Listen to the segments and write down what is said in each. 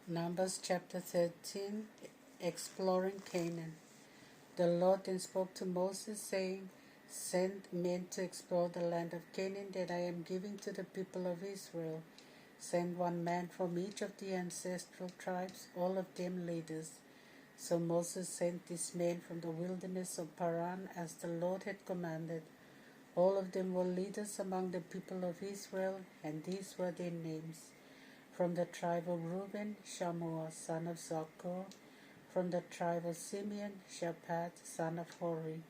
Numbers chapter 13, exploring Canaan. The Lord then spoke to Moses, saying, Send men to explore the land of Canaan that I am giving to the people of Israel. Send one man from each of the ancestral tribes, all of them leaders. So Moses sent these men from the wilderness of Paran as the Lord had commanded. All of them were leaders among the people of Israel, and these were their names. From the tribe of Reuben, Shammua, son of Zaccur. From the tribe of Simeon, Shaphat, son of Hori.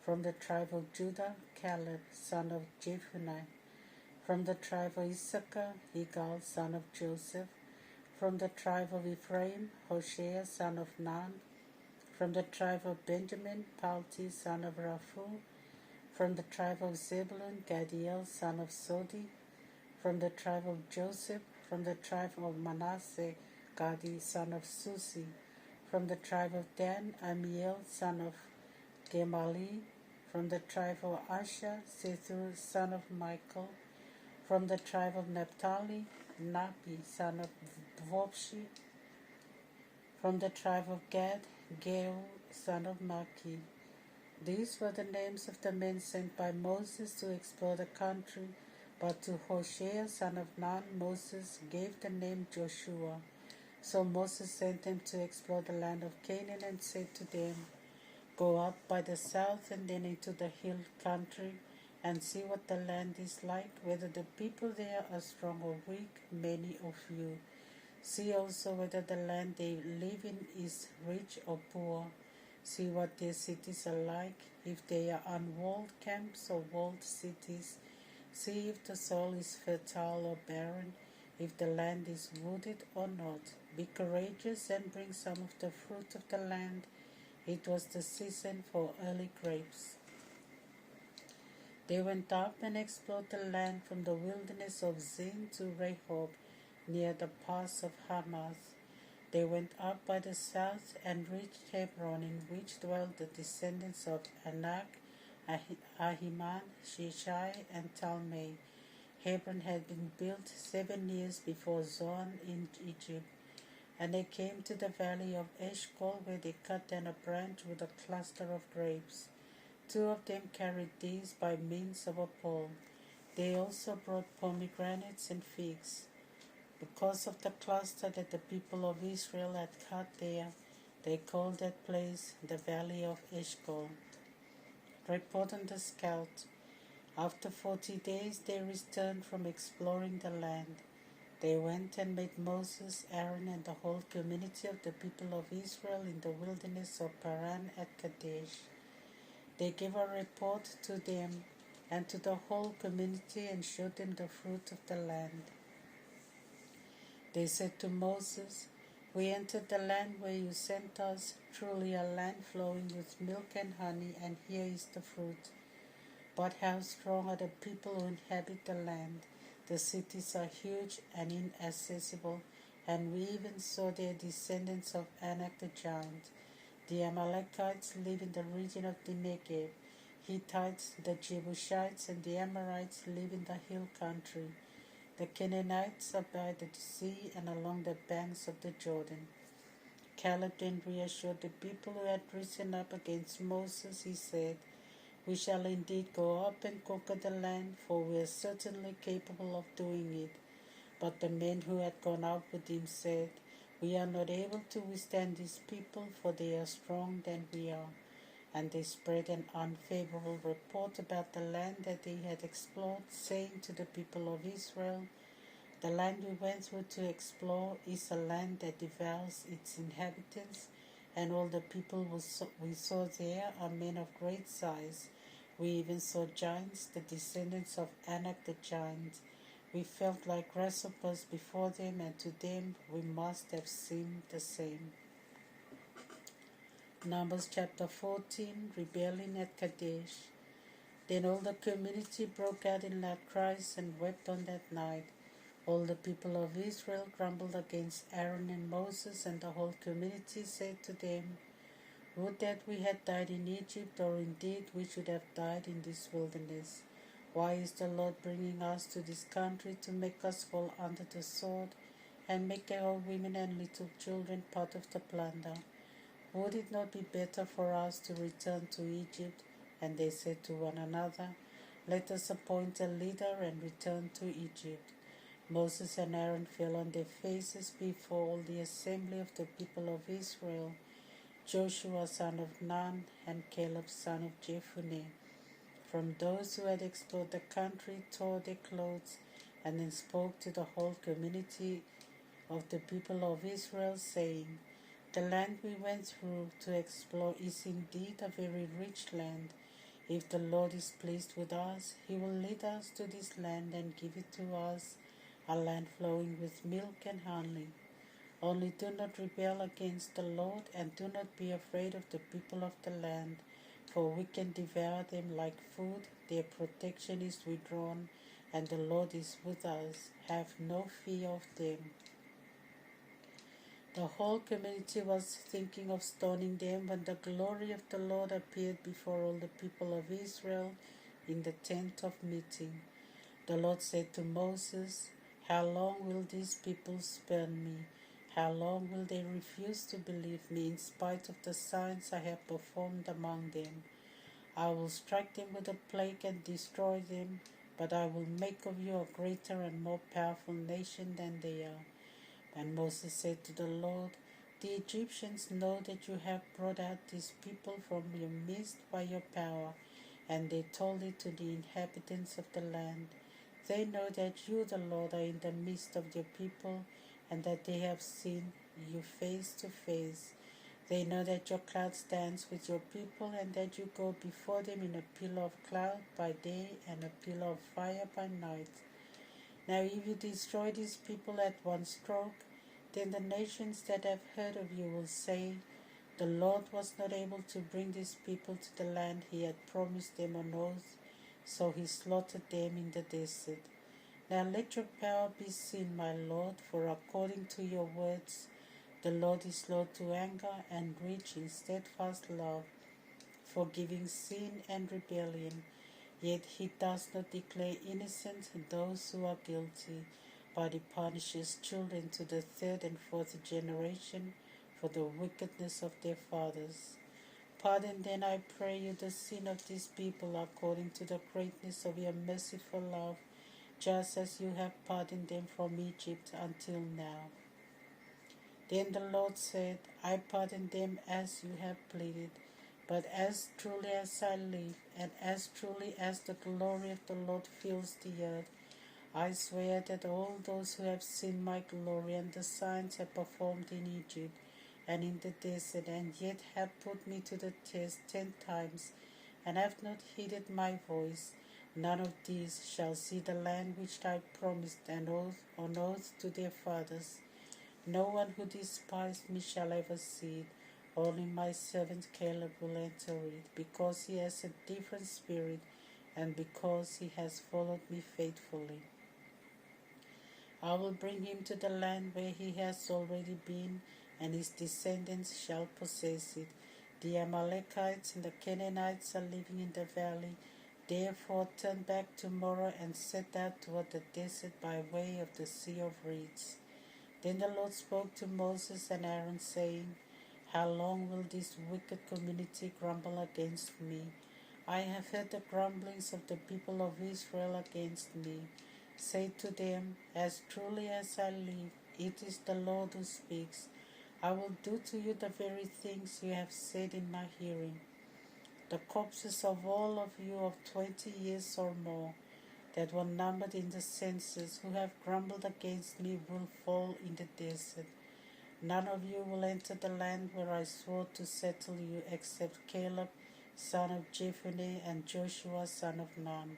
From the tribe of Judah, Caleb, son of Jephunneh. From the tribe of Issachar, Igal, son of Joseph. From the tribe of Ephraim, Hoshea, son of Nun. From the tribe of Benjamin, Palti, son of Raphu. From the tribe of Zebulun, Gadiel, son of Sodi. From the tribe of Joseph, from the tribe of Manasseh, Gadi, son of Susi. From the tribe of Dan, Amiel, son of Gemali. From the tribe of Asher, Sethur, son of Michael. From the tribe of Naphtali, Napi, son of Vopshi. From the tribe of Gad, Geu, son of Maki. These were the names of the men sent by Moses to explore the country, but to Hoshea, son of Nun, Moses gave the name Joshua. So Moses sent them to explore the land of Canaan and said to them, Go up by the south and then into the hill country and see what the land is like, whether the people there are strong or weak, many of you. See also whether the land they live in is rich or poor. See what their cities are like, if they are unwalled camps or walled cities. See if the soil is fertile or barren, if the land is wooded or not. Be courageous and bring some of the fruit of the land. It was the season for early grapes. They went up and explored the land from the wilderness of Zin to Rehob, near the pass of Hamath. They went up by the south and reached Hebron, in which dwelt the descendants of Anak, Ahiman, Sheshai, and Talmai. Hebron had been built 7 years before Zoan in Egypt. And they came to the valley of Eshcol, where they cut down a branch with a cluster of grapes. 2 of them carried these by means of a pole. They also brought pomegranates and figs. Because of the cluster that the people of Israel had cut there, they called that place the valley of Eshcol. Report on the scout. After 40 days they returned from exploring the land. They went and met Moses, Aaron, and the whole community of the people of Israel in the wilderness of Paran at Kadesh. They gave a report to them and to the whole community and showed them the fruit of the land. They said to Moses, We entered the land where you sent us, truly a land flowing with milk and honey, and here is the fruit. But how strong are the people who inhabit the land? The cities are huge and inaccessible, and we even saw their descendants of Anak the giant. The Amalekites live in the region of the Negev. Hittites, the Jebusites, and the Amorites live in the hill country. The Canaanites are by the sea and along the banks of the Jordan. Caleb then reassured the people who had risen up against Moses. He said, We shall indeed go up and conquer the land, for we are certainly capable of doing it. But the men who had gone out with him said, We are not able to withstand these people, for they are stronger than we are. And they spread an unfavorable report about the land that they had explored, saying to the people of Israel, The land we went through to explore is a land that devours its inhabitants, and all the people we saw there are men of great size. We even saw giants, the descendants of Anak the giant. We felt like grasshoppers before them, and to them we must have seemed the same. Numbers chapter 14, rebellion at Kadesh. Then all the community broke out in loud cries and wept on that night. All the people of Israel grumbled against Aaron and Moses, and the whole community said to them, Would that we had died in Egypt, or indeed we should have died in this wilderness. Why is the Lord bringing us to this country to make us fall under the sword? and make all women and little children part of the plunder. Would it not be better for us to return to Egypt? And they said to one another, Let us appoint a leader and return to Egypt. Moses and Aaron fell on their faces before all the assembly of the people of Israel. Joshua son of Nun and Caleb son of Jephunneh, from those who had explored the country, tore their clothes and then spoke to the whole community of the people of Israel, saying, The land we went through to explore is indeed a very rich land. If the Lord is pleased with us, He will lead us to this land and give it to us, a land flowing with milk and honey. Only do not rebel against the Lord, and do not be afraid of the people of the land, for we can devour them like food. Their protection is withdrawn, and the Lord is with us. Have no fear of them. The whole community was thinking of stoning them when the glory of the Lord appeared before all the people of Israel in the tent of meeting. The Lord said to Moses, How long will these people spurn me? How long will they refuse to believe me in spite of the signs I have performed among them? I will strike them with a plague and destroy them, but I will make of you a greater and more powerful nation than they are. And Moses said to the Lord, The Egyptians know that you have brought out these people from your midst by your power, and they told it to the inhabitants of the land. They know that you, the Lord, are in the midst of your people, and that they have seen you face to face. They know that your cloud stands with your people, and that you go before them in a pillar of cloud by day and a pillar of fire by night. Now if you destroy these people at one stroke, then the nations that have heard of you will say, The Lord was not able to bring these people to the land He had promised them on oath, so He slaughtered them in the desert. Now let your power be seen, my Lord, for according to your words, the Lord is slow to anger and rich in steadfast love, forgiving sin and rebellion. Yet He does not declare innocent those who are guilty, but He punishes children to the third and fourth generation for the wickedness of their fathers. Pardon then, I pray you, the sin of these people according to the greatness of your merciful love, just as you have pardoned them from Egypt until now. Then the Lord said, I pardon them as you have pleaded, but as truly as I live, and as truly as the glory of the Lord fills the earth, I swear that all those who have seen my glory and the signs I performed in Egypt and in the desert, and yet have put me to the test 10 times, and have not heeded my voice, none of these shall see the land which I promised on oath to their fathers. No one who despised me shall ever see it. Only my servant Caleb will enter it, because he has a different spirit, and because he has followed me faithfully. I will bring him to the land where he has already been, and his descendants shall possess it. The Amalekites and the Canaanites are living in the valley. Therefore turn back tomorrow and set out toward the desert by way of the Sea of Reeds. Then the Lord spoke to Moses and Aaron, saying, How long will this wicked community grumble against me? I have heard the grumblings of the people of Israel against me. Say to them, As truly as I live, it is the Lord who speaks. I will do to you the very things you have said in my hearing. The corpses of all of you of 20 years or more, that were numbered in the census, who have grumbled against me, will fall in the desert. None of you will enter the land where I swore to settle you, except Caleb, son of Jephunneh, and Joshua, son of Nun.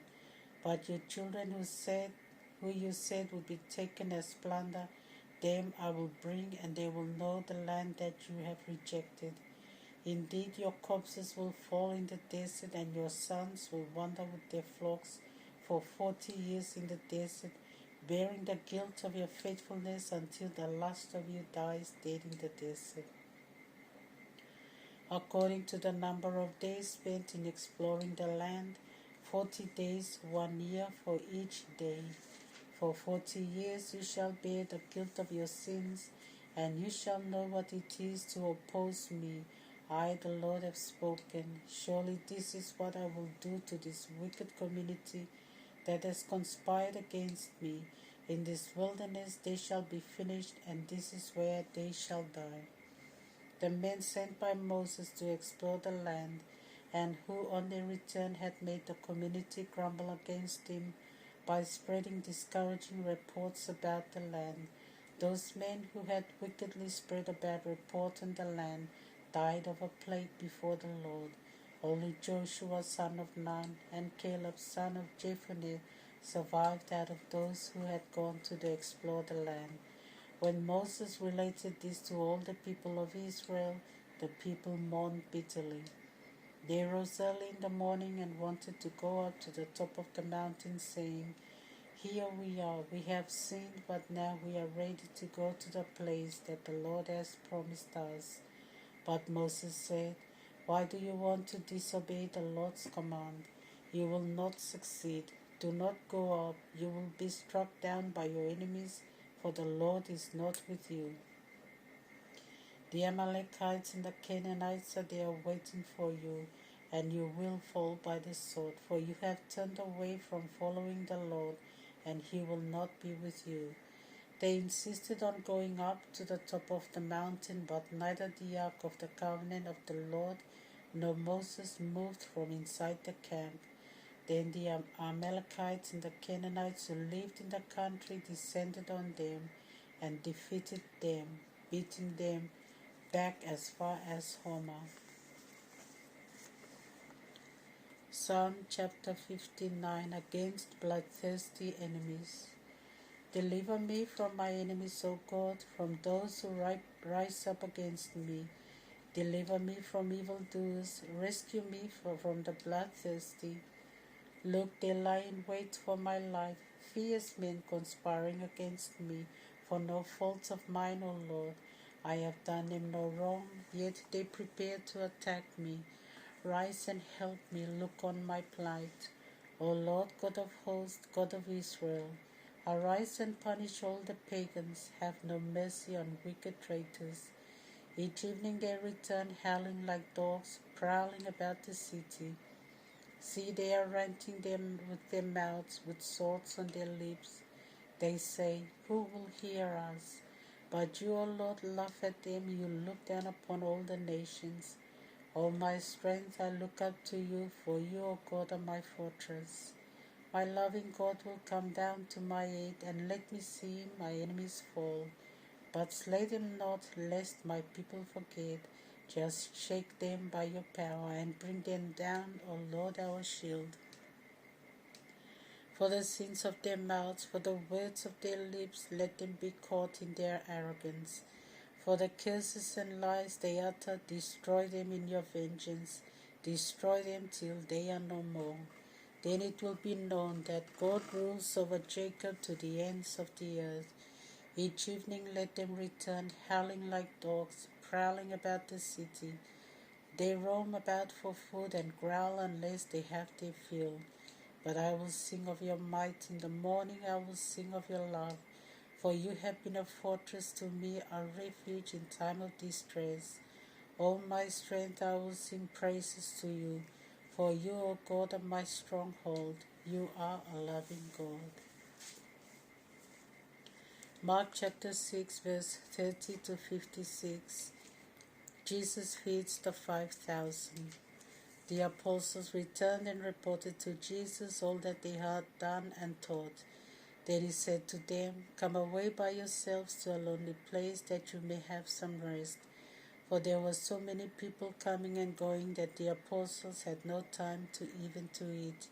But your children who you said would be taken as plunder, them I will bring, and they will know the land that you have rejected. Indeed, your corpses will fall in the desert, and your sons will wander with their flocks for 40 years in the desert, bearing the guilt of your faithfulness until the last of you dies dead in the desert. According to the number of days spent in exploring the land, 40 days, 1 year for each day. For 40 years you shall bear the guilt of your sins, and you shall know what it is to oppose me. I, the Lord, have spoken. Surely this is what I will do to this wicked community that has conspired against me. In this wilderness they shall be finished, and this is where they shall die. The men sent by Moses to explore the land, and who on their return had made the community grumble against him by spreading discouraging reports about the land. Those men who had wickedly spread a bad report on the land died of a plague before the Lord. Only Joshua son of Nun and Caleb son of Jephunneh survived out of those who had gone to explore the land. When Moses related this to all the people of Israel, the people mourned bitterly. They rose early in the morning and wanted to go up to the top of the mountain, saying, Here we are, we have sinned, but now we are ready to go to the place that the Lord has promised us. But Moses said, Why do you want to disobey the Lord's command? You will not succeed. Do not go up. You will be struck down by your enemies, for the Lord is not with you. The Amalekites and the Canaanites are there waiting for you, and you will fall by the sword, for you have turned away from following the Lord, and he will not be with you. They insisted on going up to the top of the mountain, but neither the ark of the covenant of the Lord nor Moses moved from inside the camp. Then the Amalekites and the Canaanites who lived in the country descended on them and defeated them, beating them back as far as Hormah. Psalm chapter 59. Against bloodthirsty enemies. Deliver me from my enemies, O God, from those who rise up against me. Deliver me from evildoers. Rescue me from the bloodthirsty. Look, they lie in wait for my life, fierce men conspiring against me, for no fault of mine, O Lord. I have done them no wrong, yet they prepare to attack me. Rise and help me, look on my plight. O Lord God of hosts, God of Israel, arise and punish all the pagans, have no mercy on wicked traitors. Each evening they return howling like dogs, prowling about the city. See, they are ranting them with their mouths, with swords on their lips. They say, Who will hear us? But you, O Lord, laugh at them. You look down upon all the nations. O my strength, I look up to you, for you, O God, are my fortress. My loving God will come down to my aid, and let me see my enemies fall. But slay them not, lest my people forget. Just shake them by your power, and bring them down, O Lord, our shield. For the sins of their mouths, for the words of their lips, let them be caught in their arrogance. For the curses and lies they utter, destroy them in your vengeance. Destroy them till they are no more. Then it will be known that God rules over Jacob to the ends of the earth. Each evening let them return, howling like dogs, prowling about the city. They roam about for food and growl unless they have their fill. But I will sing of your might in the morning, I will sing of your love. For you have been a fortress to me, a refuge in time of distress. O my strength, I will sing praises to you. For you, O God, are my stronghold. You are a loving God. Mark chapter 6, verse 30 to 56. Jesus feeds the 5,000. The apostles returned and reported to Jesus all that they had done and taught. Then he said to them, Come away by yourselves to a lonely place that you may have some rest. For there were so many people coming and going that the apostles had no time to eat.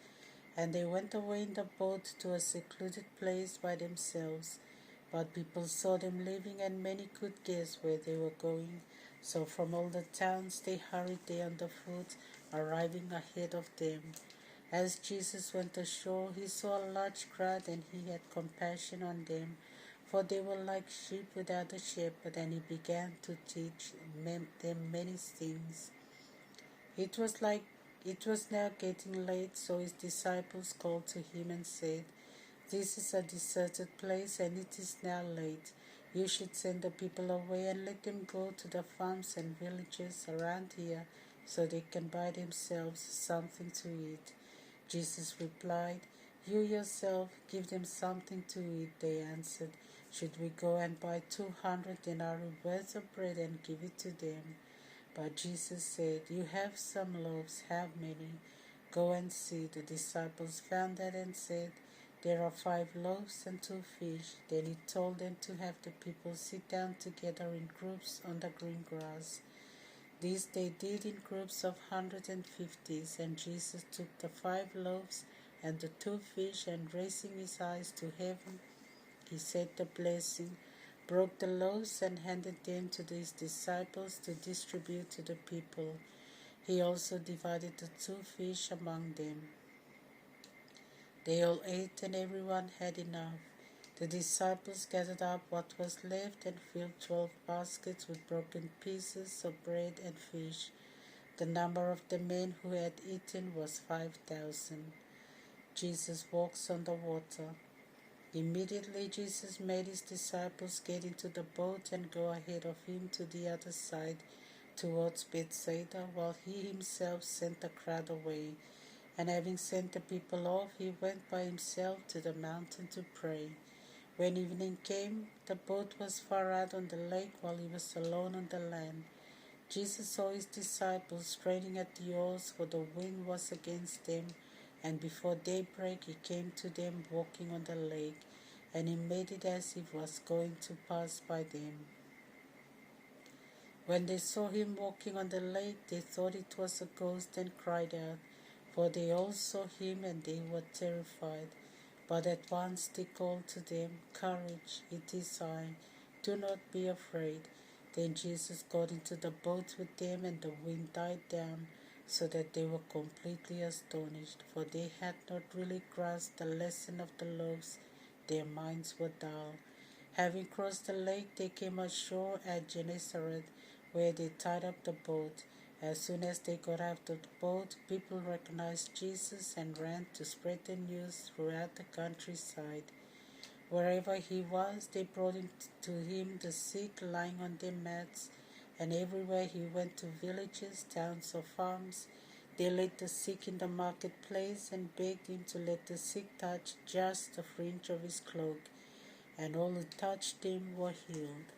And they went away in the boat to a secluded place by themselves. But people saw them leaving, and many could guess where they were going. So from all the towns they hurried there on the foot, arriving ahead of them. As Jesus went ashore, he saw a large crowd, and he had compassion on them, for they were like sheep without a shepherd, and he began to teach them many things. It was now getting late, so his disciples called to him and said, This is a deserted place, and it is now late. You should send the people away and let them go to the farms and villages around here so they can buy themselves something to eat. Jesus replied, You yourself give them something to eat, they answered. Should we go and buy 200 denarii worth of bread and give it to them? But Jesus said, You have some loaves, how many? Go and see. The disciples found that and said, There are 5 loaves and 2 fish. Then he told them to have the people sit down together in groups on the green grass. This they did in groups of 150s, and Jesus took the 5 loaves and the 2 fish, and raising his eyes to heaven, he said the blessing, broke the loaves, and handed them to his disciples to distribute to the people. He also divided the 2 fish among them. They all ate, and everyone had enough. The disciples gathered up what was left and filled 12 baskets with broken pieces of bread and fish. The number of the men who had eaten was 5,000. Jesus walks on the water. Immediately Jesus made his disciples get into the boat and go ahead of him to the other side towards Bethsaida, while he himself sent the crowd away. And having sent the people off, he went by himself to the mountain to pray. When evening came, the boat was far out on the lake while he was alone on the land. Jesus saw his disciples straining at the oars, for the wind was against them, and before daybreak he came to them walking on the lake, and he made it as if he was going to pass by them. When they saw him walking on the lake, they thought it was a ghost and cried out, for they all saw him and they were terrified. But at once they called to them, Courage, it is I, do not be afraid. Then Jesus got into the boat with them, and the wind died down, so that they were completely astonished, for they had not really grasped the lesson of the loaves. Their minds were dull. Having crossed the lake, they came ashore at Gennesaret, where they tied up the boat. As soon as they got out of the boat, people recognized Jesus and ran to spread the news throughout the countryside. Wherever he was, they brought to him the sick lying on their mats, and everywhere he went to villages, towns, or farms, they laid the sick in the marketplace and begged him to let the sick touch just the fringe of his cloak, and all who touched him were healed.